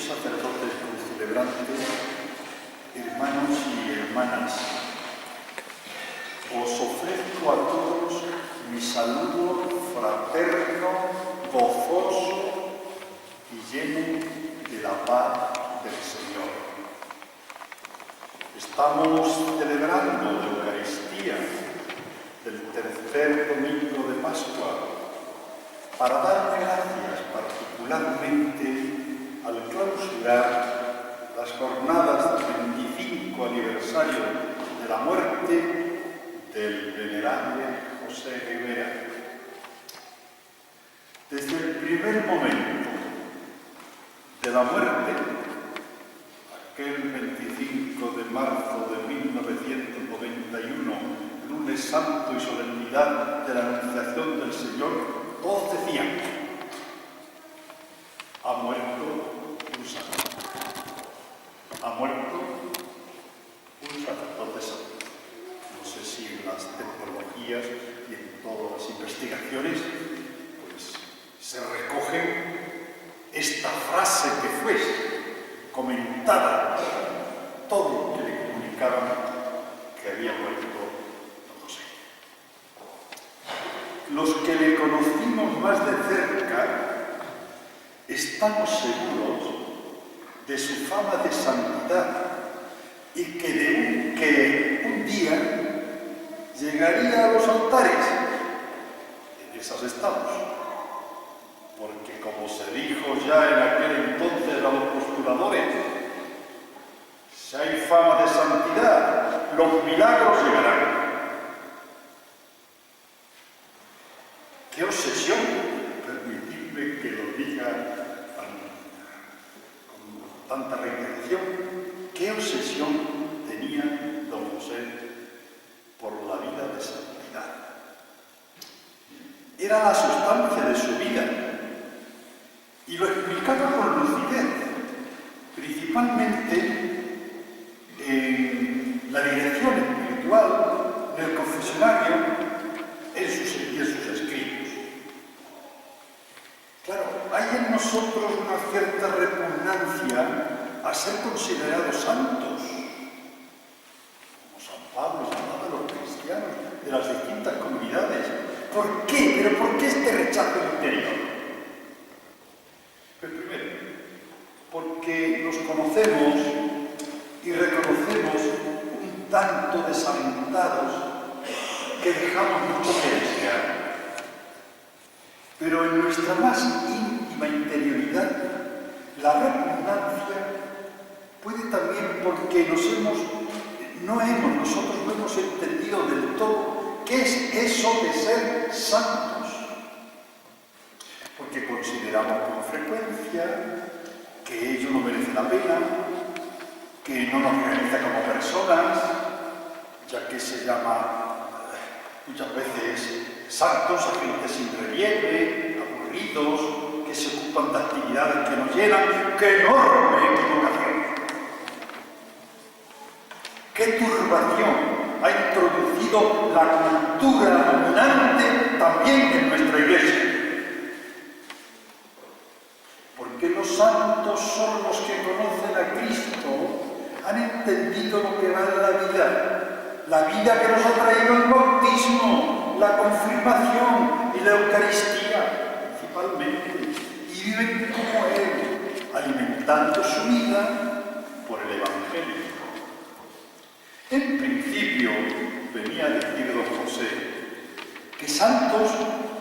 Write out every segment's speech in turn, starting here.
sacerdotes concelebrantes, hermanos y hermanas, os ofrezco a todos mi saludo fraterno, gozoso y lleno de la paz del Señor. Estamos celebrando la Eucaristía del tercer domingo de Pascua para dar gracias particularmente al clausurar las jornadas del 25 aniversario de la muerte del venerable José Rivera. Desde el primer momento de la muerte, aquel 25 de marzo de 1991, lunes santo y solemnidad de la Anunciación del Señor, todos decían: ha muerto un sacerdote, ha muerto un sacerdote santo. No sé si en las tecnologías y en todas las investigaciones pues se recoge esta frase que fue comentada, todo lo que le comunicaban que había muerto don José. Los que le conocimos más de cerca estamos seguros de su fama de santidad y que un día llegaría a los altares. En esas estamos, porque como se dijo ya en aquel entonces a los postuladores, si hay fama de santidad, los milagros llegarán. ¡Qué obsesión! Permitidme que lo diga con tanta reiteración. ¡Qué obsesión tenía don José por la vida de santidad! Era la sustancia de su vida y lo explicaba con lucidez, principalmente en la dirección espiritual, en el confesionario, en sus escritos. Claro, hay en nosotros una cierta repugnancia a ser considerados santos. Como San Pablo, San Pablo, los cristianos de las distintas comunidades. ¿Por qué? ¿Pero por qué este rechazo interior? Pues primero, porque nos conocemos y reconocemos un tanto desalentados que dejamos mucho que desear. Pero en nuestra más íntima interioridad, la repugnancia puede también porque nosotros no hemos entendido del todo qué es eso de ser santos. Porque consideramos con frecuencia que ello no merece la pena, que no nos realiza como personas, ya que se llama muchas veces santos a gente sin relieve, aburridos, que se ocupan de actividades que nos llenan. ¡Qué enorme equivocación! ¡Qué turbación ha introducido la cultura dominante también en nuestra iglesia! Porque los santos son los que conocen a Cristo, han entendido lo que vale la vida que nos ha traído el bautismo, la confirmación y la Eucaristía, principalmente, y viven como Él, alimentando su vida por el Evangelio. En principio, venía a decir don José, que santos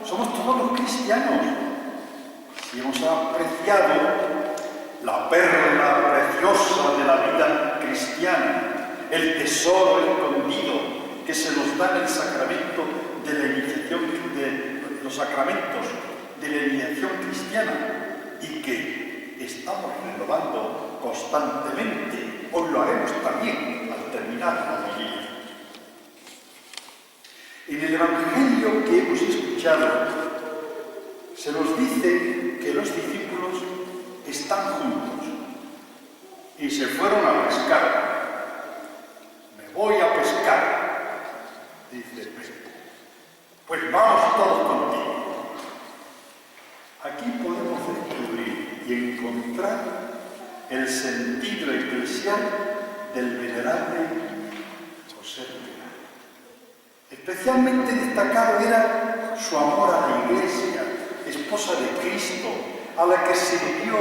somos todos los cristianos, si hemos apreciado la perla preciosa de la vida cristiana, el tesoro escondido que se nos da en el sacramento de la iniciación, de los sacramentos de la iniciación cristiana, y que estamos renovando constantemente. Hoy lo haremos también al terminar la homilía. En el Evangelio que hemos escuchado se nos dice que los discípulos están juntos y se fueron a pescar. Me voy a pescar, dice Pedro. Pues vamos todos contigo. Aquí podemos descubrir y encontrar el sentido eclesial del venerable José Ribera. Especialmente destacado era su amor a la Iglesia, esposa de Cristo, a la que sirvió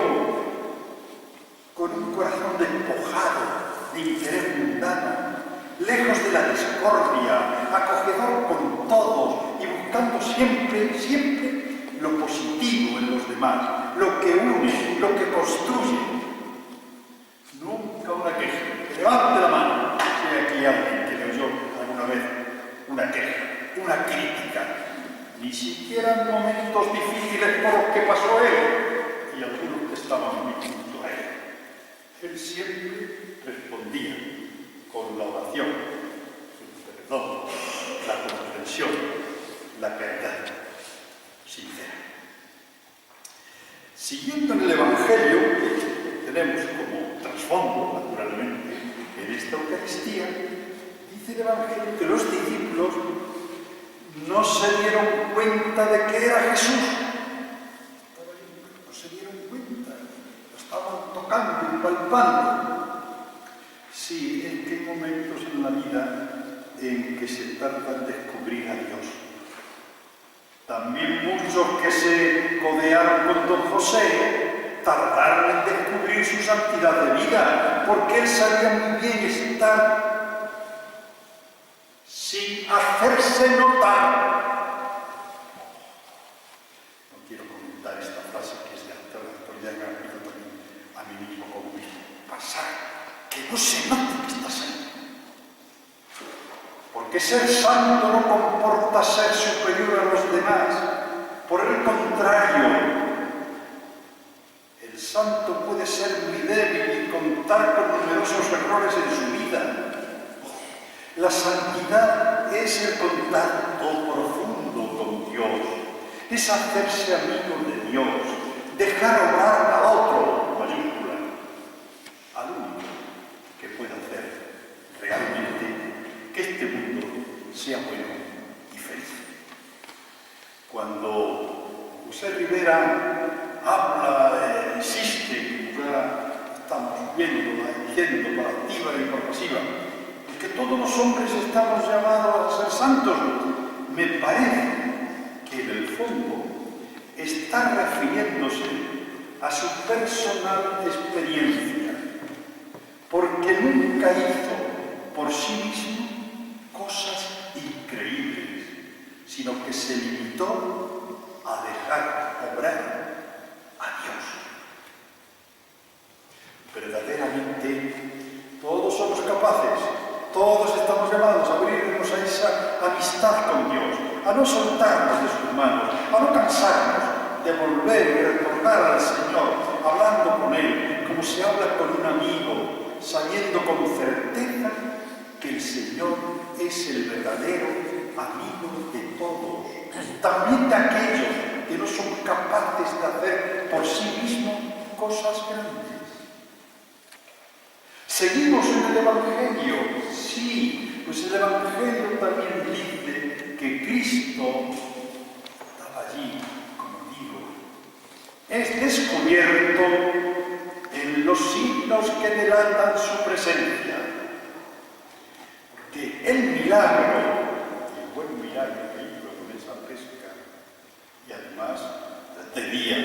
con un corazón despojado de interés mundano, lejos de la discordia, acogedor con todos y buscando siempre, siempre lo positivo en los demás, lo que une, lo que construye. Nunca una queja. Que levante la mano si hay aquí alguien que le oyó alguna vez una queja, una crítica. Ni siquiera en momentos difíciles por los que pasó él y algunos que estaban muy junto a él. Él siempre respondía con la oración, el perdón, la comprensión, la caridad sincera. Siguiendo en el Evangelio, que tenemos como trasfondo, naturalmente, en esta Eucaristía, dice el Evangelio que los discípulos no se dieron cuenta de que era Jesús. No se dieron cuenta, lo estaban tocando y palpando. Sí, es que hay momentos en la vida en que se trata de descubrir a Dios. También muchos que se codearon con don José tardaron en descubrir su santidad de vida, porque él sabía muy bien estar sin hacerse notar. No quiero comentar esta frase que es de autoridad que me pido también a mí mismo como mismo. Pasar, que no se note que estás ahí. Porque ser santo no comporta ser superior a los demás. Por el contrario, el santo puede ser muy débil y contar con numerosos errores en su vida. La santidad es el contacto profundo con Dios, es hacerse amigo de Dios, dejar obrar a otro, mayúscula, al único que puede hacer realmente que este mundo sea bueno y feliz. Cuando José Ribera habla, insiste, como ya estamos viendo, diciendo por activa y por pasiva, que todos los hombres estamos llamados a ser santos, me parece que en el fondo está refiriéndose a su personal experiencia, porque nunca hizo por sí mismo cosas increíbles, sino que se limitó a dejar obrar a Dios. Verdaderamente, todos somos capaces, todos estamos llamados a abrirnos a esa amistad con Dios, a no soltarnos de sus manos, a no cansarnos de volver y recordar al Señor, hablando con Él, como se habla con un amigo, sabiendo con certeza que el Señor es el verdadero amigo de todos, también de aquellos que no son capaces de hacer por sí mismos cosas grandes. Seguimos en el Evangelio, sí, pues el Evangelio también dice que Cristo estaba allí, como digo, es descubierto en los signos que delatan su presencia. Porque el milagro, el buen milagro que hizo con esa pesca, y además de día,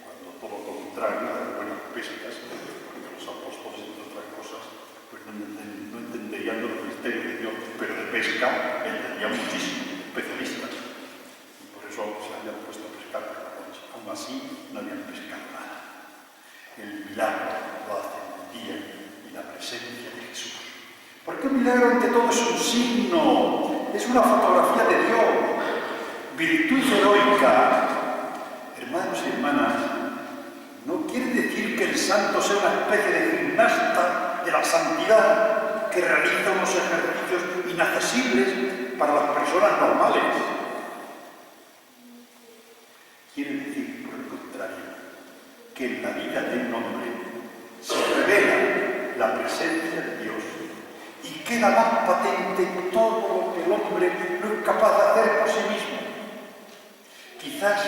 cuando todo lo contrario a las buenas pescas, porque los apóstoles, entre otras cosas, pues no entenderían los misterios de Dios, pero de pesca entendían muchísimo, especialistas. Y por eso se habían puesto a pescar cada noche. Aún así, no habían pescado nada. El milagro lo hace el día y la presencia de Jesús. Porque el milagro ante todo es un signo, es una fotografía de Dios, virtud heroica. Hermanos y hermanas, no quiere decir que el santo sea una especie de gimnasta de la santidad que realiza unos ejercicios inaccesibles para las personas normales. Quiere decir, por el contrario, que en la vida de un hombre se revela la presencia de Dios y queda más patente todo lo que el hombre no es capaz de hacer por sí mismo. Quizás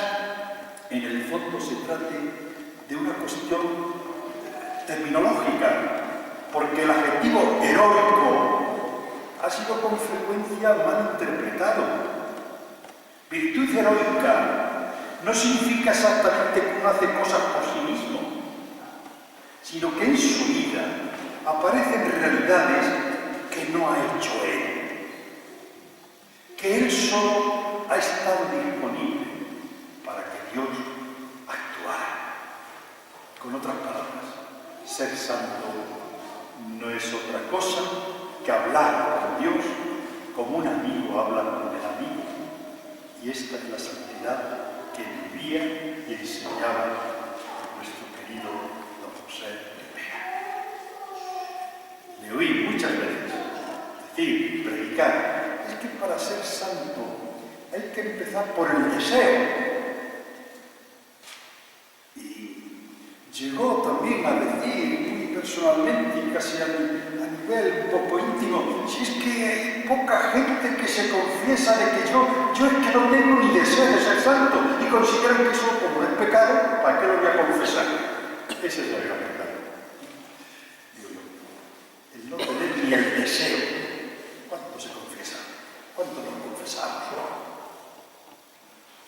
en el fondo se trate de una cuestión terminológica, porque el adjetivo heroico ha sido con frecuencia mal interpretado. Virtud heroica no significa exactamente que uno hace cosas por sí mismo, sino que en su vida aparecen realidades que no ha hecho él, que él solo ha estado disponible para que Dios actuara. Con otras palabras, ser santo no es otra cosa que hablar con Dios como un amigo habla con el amigo. Y esta es la santidad que vivía y enseñaba nuestro querido don José Ribera. Le oí muchas veces decir, predicar, es que para ser santo hay que empezar por el deseo. Llegó también a decir muy personalmente y casi a nivel un poco íntimo, si es que hay poca gente que se confiesa de que yo es que no tengo ni deseo de ser santo y consideran que eso como es pecado, ¿para qué lo voy a confesar? Ese es el gran pecado. Digo yo, el no tener ni el deseo. ¿Cuánto se confiesa? ¿Cuánto nos confesamos?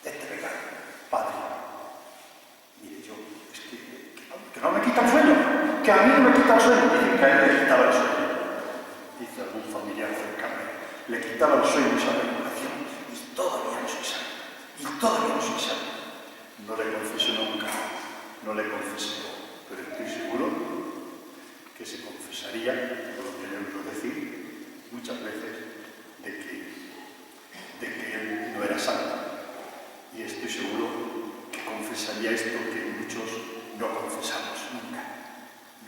Este pecado, Padre. Mire, yo, es que no me quita el sueño, que a mí no me quita el sueño. Dicen que a él le quitaba el sueño. Dice algún familiar cercano, le quitaba el sueño esa regulación. Y todavía no soy santo. Y todavía no soy santo. No le confesé nunca, no le confesé, pero estoy seguro que se confesaría, por lo que le oigo decir, muchas veces, de que él no era santo. Y estoy seguro que confesaría esto que muchos no confesamos nunca.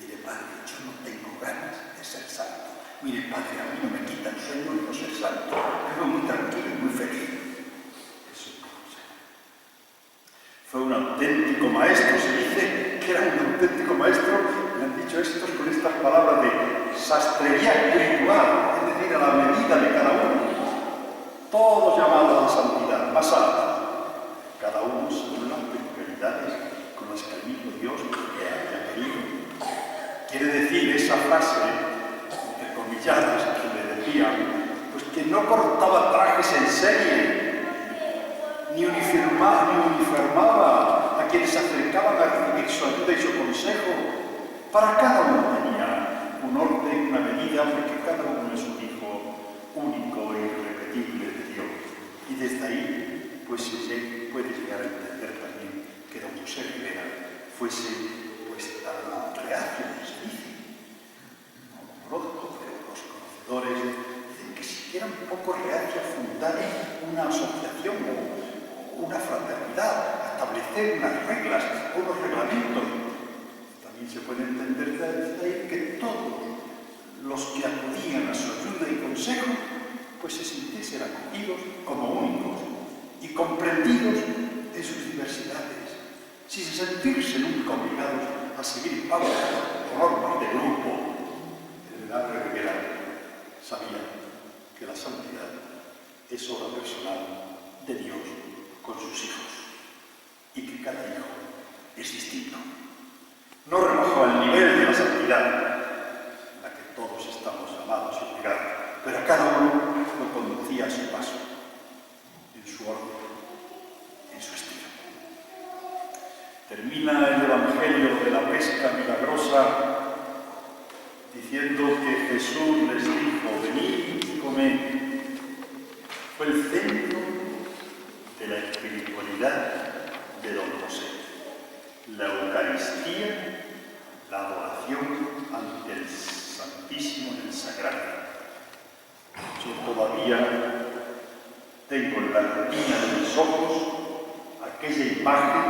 Mire, Padre, yo no tengo ganas de ser santo. Mire, Padre, a mí no me quita el sueño de no ser santo. Vivo muy tranquilo y muy feliz. Eso no lo sé. Fue un auténtico maestro, se dice que era un auténtico maestro. Me han dicho estos con estas palabras de sastrería espiritual, es decir, a la medida de cada uno. Todos llamados a la santidad más alta. Cada uno según las peculiaridades con las que el mismo Dios le haya querido. Quiere decir esa frase, entre comilladas, que le decían, pues que no cortaba trajes en serie, ni uniformaba a quienes se acercaban a recibir su ayuda y su consejo. Para cada uno tenía un orden, una medida, porque cada uno es un hijo único e irrepetible de Dios. Y desde ahí, pues se puede llegar a entender también que don José Ribera fuese pues tan reacio, se dice. No lo conozco, pero los conocedores dicen que siquiera un poco reacio a fundar una asociación o una fraternidad, a establecer unas reglas o unos reglamentos. También se puede entender desde ahí que todos los que acudían a su ayuda y consejo pues se sintiesen acogidos como únicos y comprendidos en sus diversidades, sin sentirse nunca obligados a seguir pautas o normas de grupo. El Padre Ribera sabía que la santidad es obra personal de Dios con sus hijos y que cada hijo es distinto. No rebajó el nivel de la santidad en la que todos estamos llamados y obligados, pero a cada uno lo conducía a su paso, en su orden, en su estilo. Termina el Evangelio de la pesca milagrosa diciendo que Jesús les dijo, venid y comed. Fue el centro de la espiritualidad de don José. La Eucaristía, la adoración ante el Santísimo en el Sagrario. Yo todavía tengo en la retina de mis ojos aquella imagen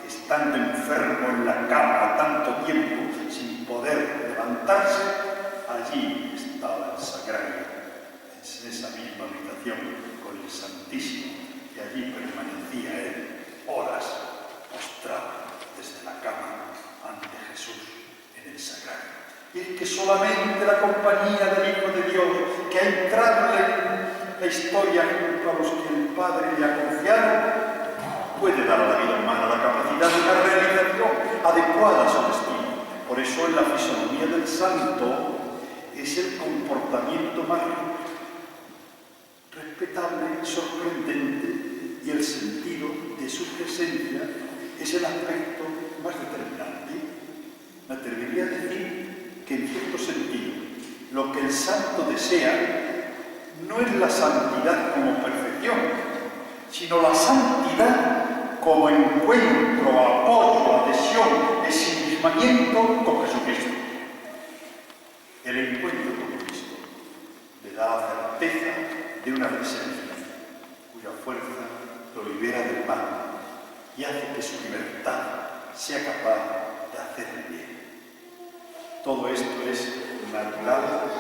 que estando enfermo en la cama tanto tiempo sin poder levantarse, allí estaba el Sagrario, en esa misma habitación con el Santísimo, y allí permanecía él horas postrado desde la cama ante Jesús en el Sagrario. Y es que solamente la compañía del Hijo de Dios, que ha entrado en la historia junto a los que el Padre le ha confiado, puede dar a la vida humana la capacidad de una realización adecuada a su destino. Por eso eso en la fisonomía del santo es el comportamiento más respetable, sorprendente, y el sentido de su presencia es el aspecto más determinante. Me atrevería a decir que en cierto sentido lo que el santo desea no es la santidad como perfección, sino la santidad como encuentro, apoyo, adhesión, ensimismamiento con Jesucristo. El encuentro con Cristo le da la certeza de una presencia cuya fuerza lo libera del mal y hace que su libertad sea capaz de hacerle bien. Todo esto es natural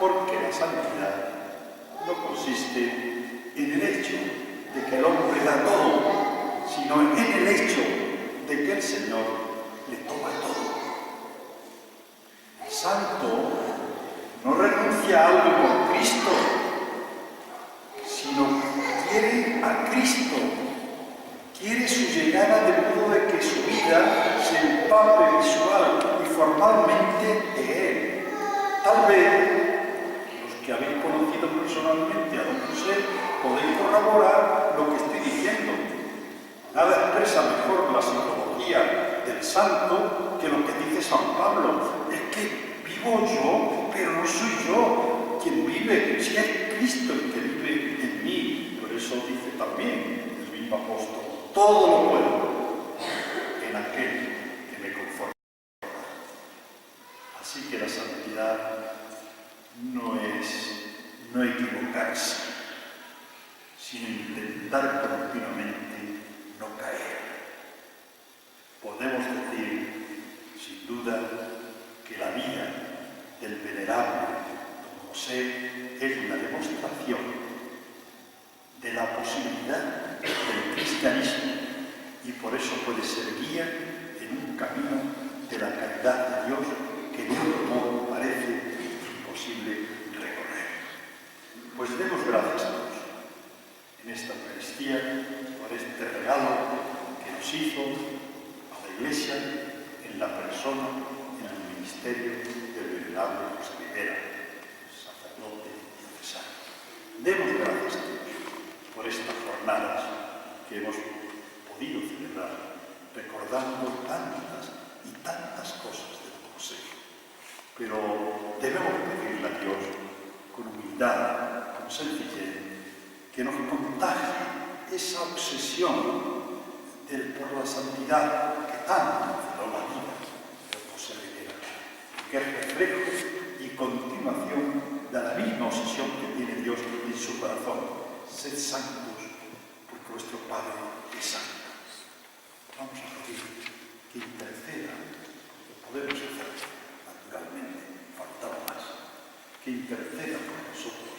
porque la santidad no consiste en el hecho de que el hombre da todo, sino en el hecho de que el Señor le toma todo. El santo no renuncia a algo por Cristo, sino quiere a Cristo, quiere su llegada de modo de que su vida se empape visual y formalmente de Él. Tal vez los que habéis conocido personalmente a don José podéis corroborar lo que estoy diciendo. Nada expresa mejor la psicología del santo que lo que dice San Pablo. Es que vivo yo, pero no soy yo quien vive, si es Cristo el que vive en mí. Por eso dice también el mismo apóstol: todo lo puedo en aquel que me conforta. Así que la santidad no es no equivocarse, sino intentar continuamente no caer. Podemos decir, sin duda, que la vida del venerable don José es una demostración de la posibilidad del cristianismo y por eso puede ser guía en un camino de la caridad de Dios que de otro modo parece imposible recorrer. Pues demos gracias a Dios en esta Eucaristía por este regalo que nos hizo a la Iglesia en la persona, en el ministerio del venerable José Rivera, sacerdote diocesano. Demos gracias a Dios por estas jornadas que hemos podido celebrar, recordando tantas y tantas cosas de don José. Pero debemos pedirle a Dios con humildad, con sencillez, que nos contagie esa obsesión por la santidad que tanto celó la vida de José Rivera, que es reflejo y continuación de la misma obsesión que tiene Dios en su corazón: sed santos, porque vuestro Padre es santo. Vamos a pedir que interceda, lo podemos hacer naturalmente, faltaba más, que interceda por nosotros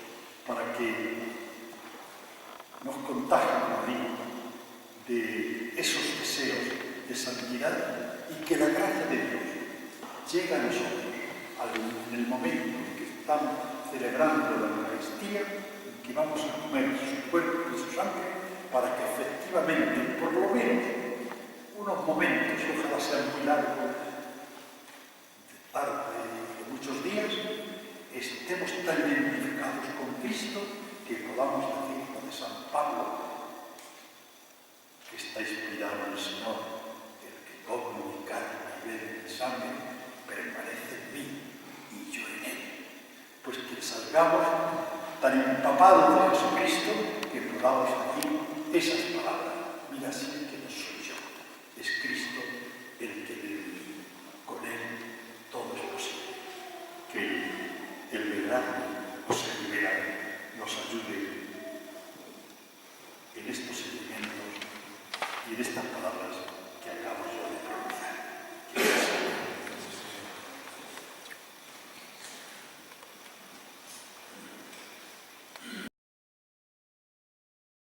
para que nos contagie, como digo, de esos deseos de santidad y que la gracia de Dios llegue a nosotros en el momento en que estamos celebrando la Eucaristía, en que vamos a comer su cuerpo y su sangre, para que efectivamente, por lo menos, unos momentos, ojalá sean muy largos, de parte de muchos días, estemos tan identificados con Cristo que podamos decir lo de San Pablo, que está inspirado en el Señor: el que come mi carne y bebe mi sangre permanece en mí y yo en él. Pues que salgamos tan empapados de Jesucristo que podamos decir esas palabras: mira, sí que no soy yo, es Cristo